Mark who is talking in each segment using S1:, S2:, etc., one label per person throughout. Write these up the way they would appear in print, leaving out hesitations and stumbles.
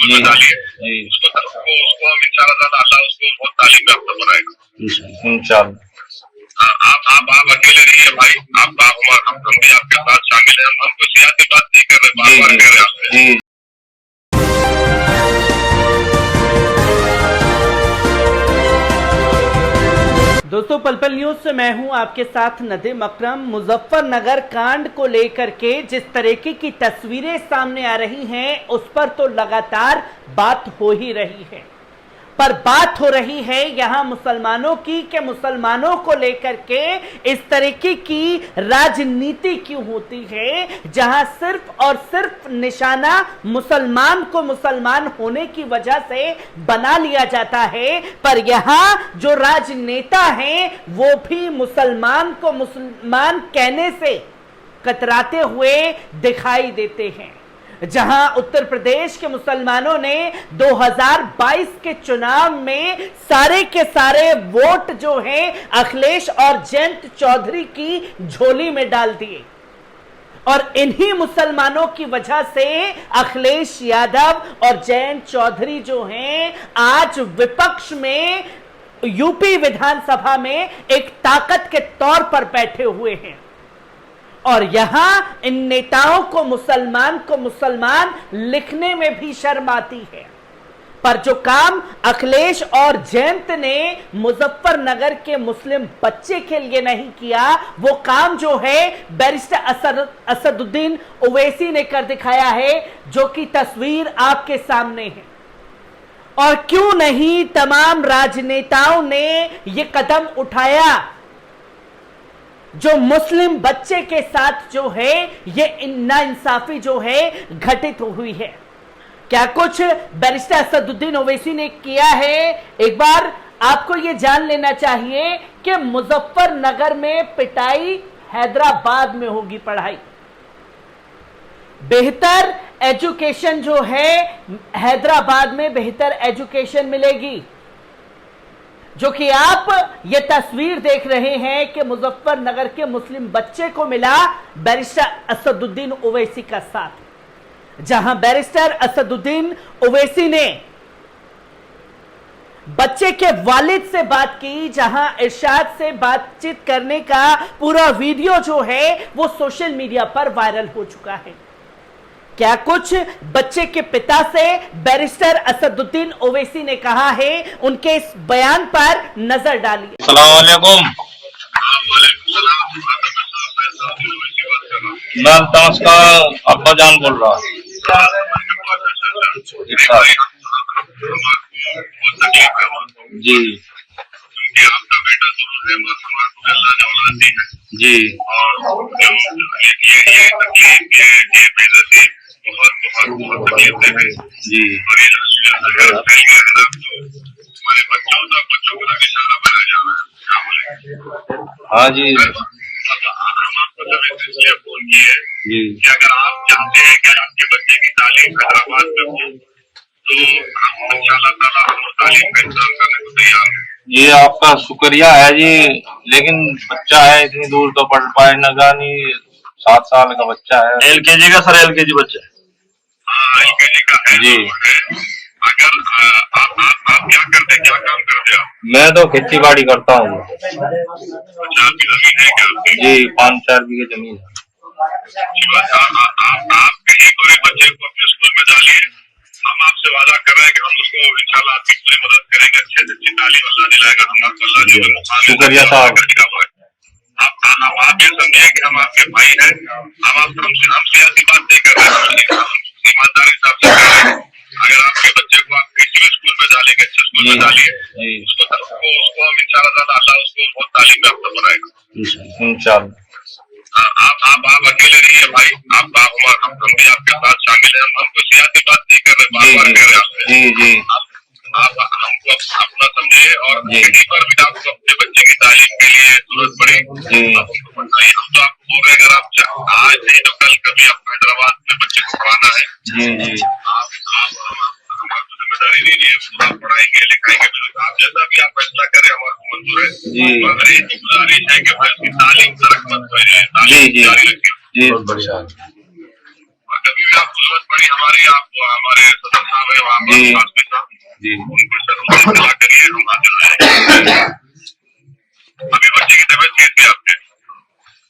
S1: School में डालिए, उसको हम इंशाअल्लाह अल्लाह उसको बहुत तालीम याफ्ता बनाएगा इंशाअल्लाह। आप अकेले नहीं है भाई, आप हम भी आपके साथ शामिल हैं। हम कोई सियासी बात नहीं कर रहे, बार बार कह रहे हैं आपसे।
S2: दोस्तों पल पल न्यूज से मैं हूं आपके साथ नदीम अकरम। मुजफ्फरनगर कांड को लेकर के जिस तरीके की तस्वीरें सामने आ रही हैं उस पर तो लगातार बात हो ही रही है, पर बात हो रही है यहां मुसलमानों की कि मुसलमानों को लेकर के इस तरीके की राजनीति क्यों होती है, जहां सिर्फ और सिर्फ निशाना मुसलमान को मुसलमान होने की वजह से बना लिया जाता है, पर यहां जो राजनेता हैं वो भी मुसलमान को मुसलमान कहने से कतराते हुए दिखाई देते हैं। जहां उत्तर प्रदेश के मुसलमानों ने 2022 के चुनाव में सारे के सारे वोट जो हैं अखिलेश और जयंत चौधरी की झोली में डाल दिए, और इन्हीं मुसलमानों की वजह से अखिलेश यादव और जयंत चौधरी जो हैं आज विपक्ष में यूपी विधानसभा में एक ताकत के तौर पर बैठे हुए हैं। और यहां इन नेताओं को मुसलमान लिखने में भी शर्म आती है, पर जो काम अखिलेश और जयंत ने मुजफ्फरनगर के मुस्लिम बच्चे के लिए नहीं किया, वो काम जो है बैरिस्टर असदुद्दीन ओवैसी ने कर दिखाया है, जो कि तस्वीर आपके सामने है। और क्यों नहीं तमाम राजनेताओं ने यह कदम उठाया जो मुस्लिम बच्चे के साथ जो है ये नाइंसाफी जो है घटित हुई है। क्या कुछ बैरिस्टर असदुद्दीन ओवैसी ने किया है, एक बार आपको ये जान लेना चाहिए कि मुजफ्फरनगर में पिटाई, हैदराबाद में होगी पढ़ाई। बेहतर एजुकेशन जो है हैदराबाद में बेहतर एजुकेशन मिलेगी, जो कि आप ये तस्वीर देख रहे हैं कि मुजफ्फरनगर के मुस्लिम बच्चे को मिला बैरिस्टर असदुद्दीन ओवैसी का साथ। जहां बैरिस्टर असदुद्दीन ओवैसी ने बच्चे के वालिद से बात की, जहां इरशाद से बातचीत करने का पूरा वीडियो जो है वो सोशल मीडिया पर वायरल हो चुका है। क्या कुछ बच्चे के पिता से बैरिस्टर असदुद्दीन ओवैसी ने कहा है, उनके इस बयान पर नजर डालिए।
S3: अस्सलाम वालेकुम। मैं अल्ताफ का अब्बा जान बोल रहा हूँ। जी
S1: आपका बेटा जरूर है,
S3: जी
S1: बहुत तकलीफ है
S3: जी।
S1: हमारे बच्चों को निशाना बनाया जा रहा है।
S3: हाँ जी
S1: हम आपको इसलिए फोन किए
S3: जी
S1: कि अगर आप चाहते हैं कि आपके बच्चे की तालीम हैदराबाद में हो तो हम इंशाअल्लाह ताला हम तालीम का इंतजाम करने को तैयार हैं।
S3: ये आपका शुक्रिया है जी, लेकिन बच्चा है इतनी दूर तो पढ़ पाएगा नहीं। 7 साल का बच्चा है।
S4: LKG का सर, LKG बच्चा।
S1: हाँ LKG का है
S3: जी।
S1: अगर आप क्या करते हैं, क्या काम करते हैं आप?
S3: मैं तो खेती बाड़ी करता हूँ।
S1: आपकी जमीन है क्या?
S3: जी 5-4 बीघे जमीन है।
S1: आप कहीं कोई बच्चे को अपने स्कूल में डालिए, हम आपसे वादा कर रहे हैं कि हम उसको इंशाल्लाह आपकी पूरी मदद करेंगे। अच्छे से अच्छी तालीम अल्लाह दिलाएगा। हम आपको अल्लाह जो
S3: शुक्रिया साहब।
S1: आप ये समझिए कि हम आपके भाई हैं। हम सियासी बात नहीं कर रहे हैं, ईमानदारी से आपसे कह रहे हैं। अगर आपके बच्चे को आप किसी भी स्कूल में डालेंगे, अच्छे स्कूल में डालिए, उसको हम इंशाअल्लाह अल्लाह उसको बहुत तालीम याफ्ता बनाएगा
S3: इंशाअल्लाह।
S1: आप अकेले नहीं है भाई, हम भी आपके साथ शामिल हैं। हम कोई सियासी बात नहीं कर रहे, बार बार कह रहे हैं आपसे।
S3: जी जी
S1: आप हमको अपना समझे, और कहीं पर भी आपको अपने बच्चे की तालीम के लिए जरूरत पड़े आप हमको बताइए। हम तो आपको बोल रहे हैं, अगर आप आज नहीं तो कल कभी आपको हैदराबाद में बच्चे को पढ़ाना है,
S3: जी
S1: आप हमारी जिम्मेदारी लीजिए, पूरा पढ़ाएंगे लिखाएंगे। आप जैसा भी आप फैसला करें हमारे मंजूर है।
S3: जी।
S1: मगर एक गुजारिश है कि भाई उसकी तालीम तरक मत हो जाए, तालीम जारी रखिए।
S3: जी बहुत बढ़िया।
S1: कभी भी आप बहुत बड़ी हमारी आपको हमारे सदर साहब है वहाँ
S3: जी।
S1: पर
S3: जी
S1: उनको सर उनसे सलाह करिए, हम हाजिर हो जाएंगे। अभी बच्चे की तबीयत कैसी है आपके?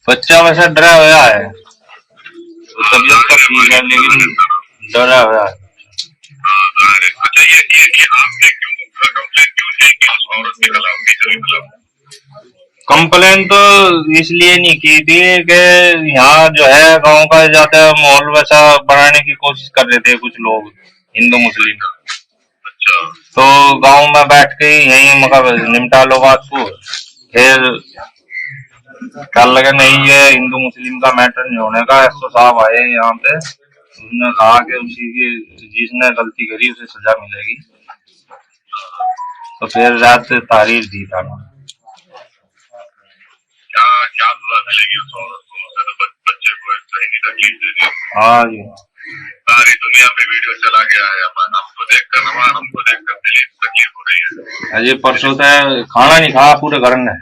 S3: बच्चा वैसा डरा हुआ है, तो तबीयत तो ठीक है लेकिन डरा हुआ है।
S1: हाँ जाहिर है। अच्छा ये आपने क्यों कंप्लेन क्यों की कि उस औरत के खिलाफ, टीचर के खिलाफ?
S3: कंप्लेन तो इसलिए नहीं की थी कि यहाँ जो है गांव का ज्यादा माहौल वैसा बनाने की कोशिश कर रहे थे कुछ लोग हिंदू मुस्लिम।
S1: अच्छा
S3: तो गांव में बैठ के यही मतलब निपटा लो बात को। फिर कल लगे नहीं ये हिंदू मुस्लिम का मैटर नहीं होने का, एसओ साहब आए यहाँ पे, उन्होंने कहा कि उसी की जिसने गलती करी उसे सजा मिलेगी। तो फिर रात तारीख दी था।
S1: क्या क्या सजा मिलेगी उस औरत को? उसे तो बच्चे को इतनी तकलीफ दे दी।
S3: हाँ जी,
S1: सारी दुनिया में वीडियो चला गया है, हमको देखकर दिल तकलीफ हो रही है।
S3: अजय परसों से खाना नहीं खाया पूरे घर ने।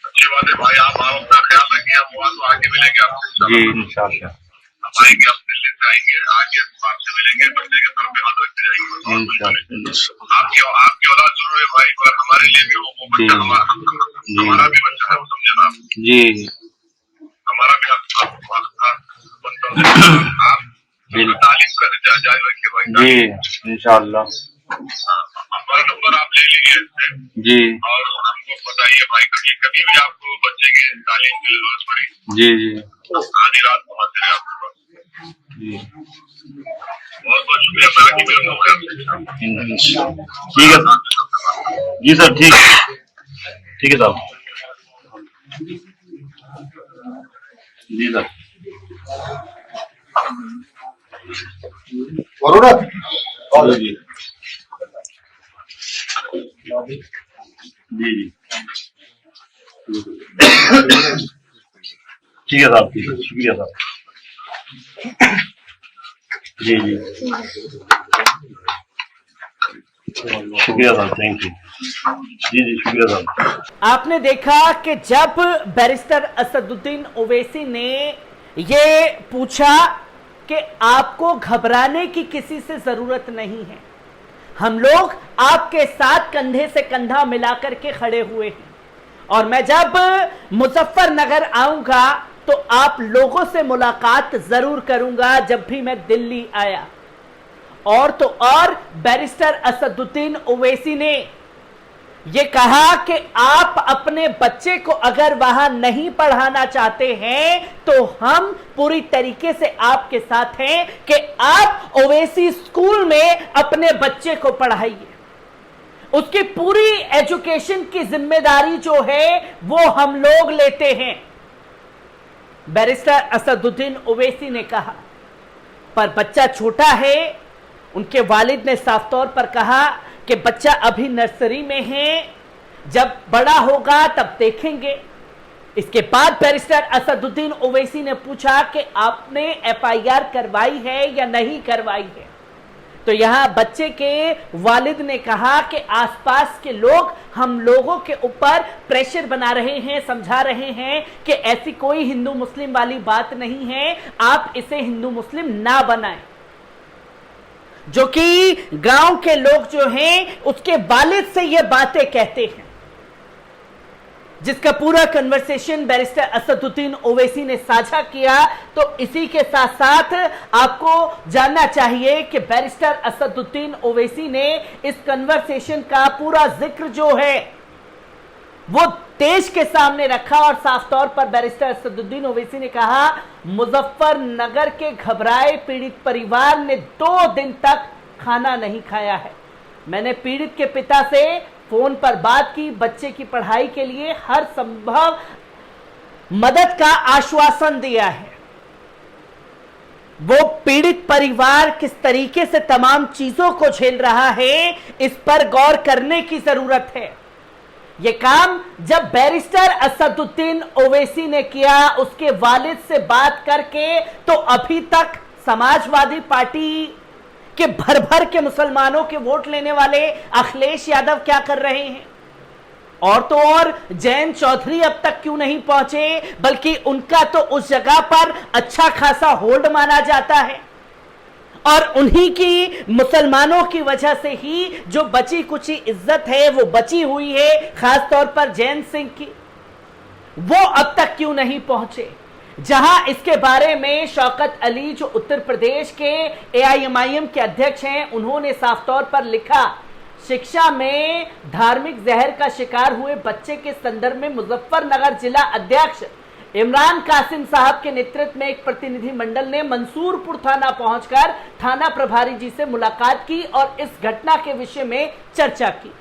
S1: अच्छी बात है भाई, आप अपना ख्याल रखिए, हम वहाँ तो आगे मिलेंगे आपसे।
S3: जी इंशाल्लाह।
S1: हम आएंगे, आप दिल्ली से आएंगे, आगे आपसे मिलेंगे, बच्चे के सर पे हाथ रखते जाएंगे।
S3: इंशाल्लाह।
S1: आपकी औलाद जरूर है भाई, पर हमारे लिए भी वो बच्चा हमारा भी बच्चा है, वो समझे ना?
S3: जी
S1: हमारा भी आप तालीम कर जारी रखिए भाई।
S3: जी इंशाल्लाह।
S1: हमारा नंबर आप ले लीजिए इससे,
S3: जी
S1: और हमको बताइए भाई, कभी भी आपको बच्चे की तालीम की जरूरत पड़ी,
S3: जी जी
S1: आधी रात को हाजिर है आपके पास।
S3: जी
S1: बहुत बहुत शुक्रिया, मैं आगे मिलूंगा आपसे।
S3: ठीक है जी सर, ठीक है साहब। जी सर। जी जी जी ठीक है साहब, ठीक है, शुक्रिया साहब। जी जी शुक्रिया साहब, थैंक यू। जी जी शुक्रिया साहब।
S2: आपने देखा कि जब बैरिस्टर असदुद्दीन ओवैसी ने ये पूछा कि आपको घबराने की किसी से जरूरत नहीं है, हम लोग आपके साथ कंधे से कंधा मिलाकर के खड़े हुए हैं, और मैं जब मुजफ्फरनगर आऊंगा तो आप लोगों से मुलाकात जरूर करूंगा जब भी मैं दिल्ली आया। और तो और बैरिस्टर असदुद्दीन ओवैसी ने यह कहा कि आप अपने बच्चे को अगर वहां नहीं पढ़ाना चाहते हैं तो हम पूरी तरीके से आपके साथ हैं कि आप ओवैसी स्कूल में अपने बच्चे को पढ़ाइए। उसकी पूरी एजुकेशन की जिम्मेदारी जो है वो हम लोग लेते हैं, बैरिस्टर असदुद्दीन ओवैसी ने कहा। पर बच्चा छोटा है, उनके वालिद ने साफ तौर पर कहा कि बच्चा अभी नर्सरी में है, जब बड़ा होगा तब देखेंगे। इसके बाद बैरिस्टर असदुद्दीन ओवैसी ने पूछा कि आपने एफआईआर करवाई है या नहीं करवाई है। तो यहां बच्चे के वालिद ने कहा कि आसपास के लोग हम लोगों के ऊपर प्रेशर बना रहे हैं, समझा रहे हैं कि ऐसी कोई हिंदू मुस्लिम वाली बात नहीं है, आप इसे हिंदू मुस्लिम ना बनाएं। जो कि गांव के लोग जो हैं उसके वालिद से ये बातें कहते हैं, जिसका पूरा कन्वर्सेशन बैरिस्टर असदुद्दीन ओवैसी ने साझा किया। तो इसी के साथ साथ आपको जानना चाहिए कि बैरिस्टर असदुद्दीन ओवैसी ने इस कन्वर्सेशन का पूरा जिक्र जो है वो देश के सामने रखा, और साफ तौर पर बैरिस्टर असदुद्दीन ओवैसी ने कहा मुजफ्फरनगर के घबराए पीड़ित परिवार ने 2 दिन तक खाना नहीं खाया है। मैंने पीड़ित के पिता से फोन पर बात की, बच्चे की पढ़ाई के लिए हर संभव मदद का आश्वासन दिया है। वो पीड़ित परिवार किस तरीके से तमाम चीजों को झेल रहा है, इस पर गौर करने की जरूरत है। यह काम जब बैरिस्टर असदुद्दीन ओवैसी ने किया उसके वालिद से बात करके, तो अभी तक समाजवादी पार्टी के भर भर के मुसलमानों के वोट लेने वाले अखिलेश यादव क्या कर रहे हैं, और तो और जयंत चौधरी अब तक क्यों नहीं पहुंचे, बल्कि उनका तो उस जगह पर अच्छा खासा होल्ड माना जाता है और उन्हीं की मुसलमानों की वजह से ही जो बची कुची इज्जत है वो बची हुई है, खास तौर पर जयंत सिंह की, वो अब तक क्यों नहीं पहुंचे। जहां इसके बारे में शौकत अली जो उत्तर प्रदेश के एआईएमआईएम के अध्यक्ष हैं, उन्होंने साफ तौर पर लिखा, शिक्षा में धार्मिक जहर का शिकार हुए बच्चे के संदर्भ में मुजफ्फरनगर जिला अध्यक्ष इमरान कासिम साहब के नेतृत्व में एक प्रतिनिधि मंडल ने मंसूरपुर थाना पहुंचकर थाना प्रभारी जी से मुलाकात की और इस घटना के विषय में चर्चा की।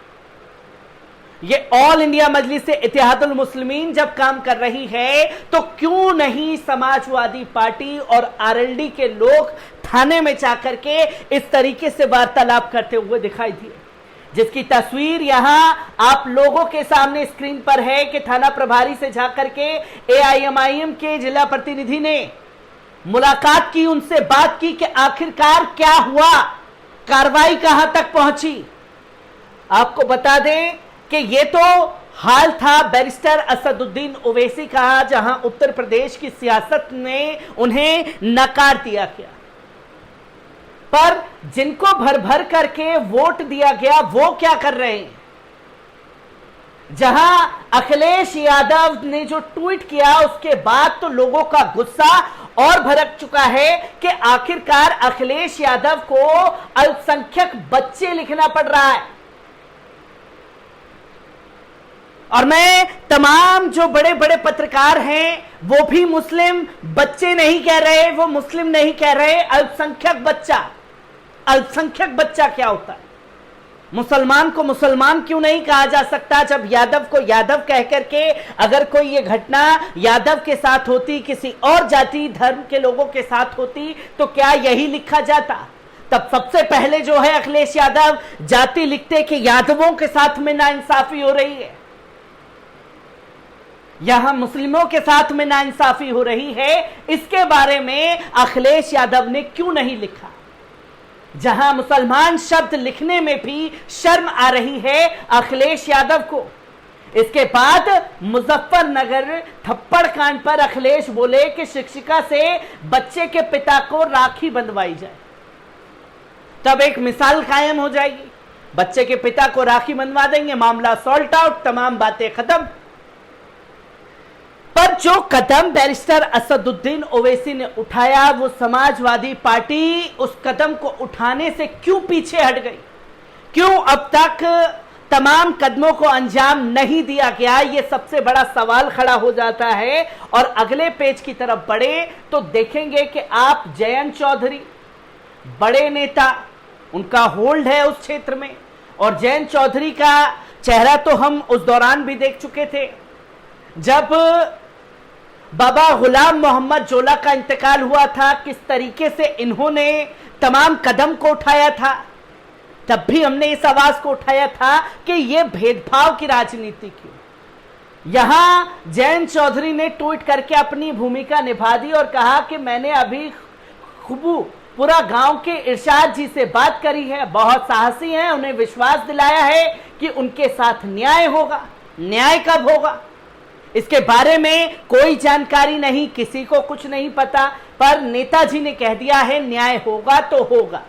S2: ये ऑल इंडिया मजलिस इत्तेहादुल मुस्लिमीन जब काम कर रही है तो क्यों नहीं समाजवादी पार्टी और आरएलडी के लोग थाने में जाकर के इस तरीके से वार्तालाप करते हुए दिखाई दिए, जिसकी तस्वीर यहां आप लोगों के सामने स्क्रीन पर है कि थाना प्रभारी से जाकर के एआईएमआईएम के जिला प्रतिनिधि ने मुलाकात की, उनसे बात की कि आखिरकार क्या हुआ, कार्रवाई कहां तक पहुंची। आपको बता दें कि ये तो हाल था बैरिस्टर असदुद्दीन ओवैसी का, जहां उत्तर प्रदेश की सियासत ने उन्हें नकार दिया गया, पर जिनको भर भर करके वोट दिया गया वो क्या कर रहे हैं। जहां अखिलेश यादव ने जो ट्वीट किया उसके बाद तो लोगों का गुस्सा और भड़क चुका है कि आखिरकार अखिलेश यादव को अल्पसंख्यक बच्चे लिखना पड़ रहा है। और मैं तमाम जो बड़े बड़े पत्रकार हैं वो भी मुस्लिम बच्चे नहीं कह रहे, वो मुस्लिम नहीं कह रहे, अल्पसंख्यक बच्चा। अल्पसंख्यक बच्चा क्या होता है? मुसलमान को मुसलमान क्यों नहीं कहा जा सकता? जब यादव को यादव कह करके अगर कोई ये घटना यादव के साथ होती, किसी और जाति धर्म के लोगों के साथ होती, तो क्या यही लिखा जाता? तब सबसे पहले जो है अखिलेश यादव जाति लिखते कि यादवों के साथ में नाइंसाफी हो रही है, यहां मुस्लिमों के साथ में नाइंसाफी हो रही है। इसके बारे में अखिलेश यादव ने क्यों नहीं लिखा? जहां मुसलमान शब्द लिखने में भी शर्म आ रही है अखिलेश यादव को। इसके बाद मुजफ्फरनगर थप्पड़ कांड पर अखिलेश बोले कि शिक्षिका से बच्चे के पिता को राखी बंधवाई जाए, तब एक मिसाल कायम हो जाएगी। बच्चे के पिता को राखी बंधवा देंगे, मामला सॉल्ट आउट, तमाम बातें खत्म। पर जो कदम बैरिस्टर असदुद्दीन ओवैसी ने उठाया, वो समाजवादी पार्टी उस कदम को उठाने से क्यों पीछे हट गई? क्यों अब तक तमाम कदमों को अंजाम नहीं दिया गया? ये सबसे बड़ा सवाल खड़ा हो जाता है। और अगले पेज की तरफ बढ़े तो देखेंगे कि आप जयंत चौधरी बड़े नेता, उनका होल्ड है उस क्षेत्र में, और जयंत चौधरी का चेहरा तो हम उस दौरान भी देख चुके थे जब बाबा गुलाम मोहम्मद जोला का इंतकाल हुआ था, किस तरीके से इन्होंने तमाम कदम को उठाया था। तब भी हमने इस आवाज को उठाया था कि यह भेदभाव की राजनीति क्यों। यहां जयंत चौधरी ने ट्वीट करके अपनी भूमिका निभा दी और कहा कि मैंने अभी खूबू पूरा गांव के इरशाद जी से बात करी है, बहुत साहसी हैं, उन्हें विश्वास दिलाया है कि उनके साथ न्याय होगा। न्याय कब होगा इसके बारे में कोई जानकारी नहीं, किसी को कुछ नहीं पता, पर नेताजी ने कह दिया है न्याय होगा तो होगा।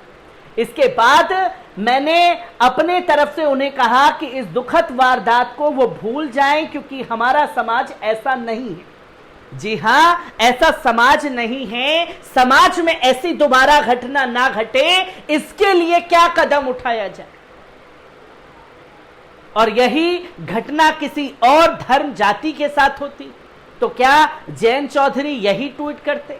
S2: इसके बाद मैंने अपने तरफ से उन्हें कहा कि इस दुखद वारदात को वो भूल जाएं, क्योंकि हमारा समाज ऐसा नहीं है। जी हां, ऐसा समाज नहीं है। समाज में ऐसी दोबारा घटना ना घटे, इसके लिए क्या कदम उठाया जाए। और यही घटना किसी और धर्म जाति के साथ होती तो क्या जयंत चौधरी यही ट्वीट करते?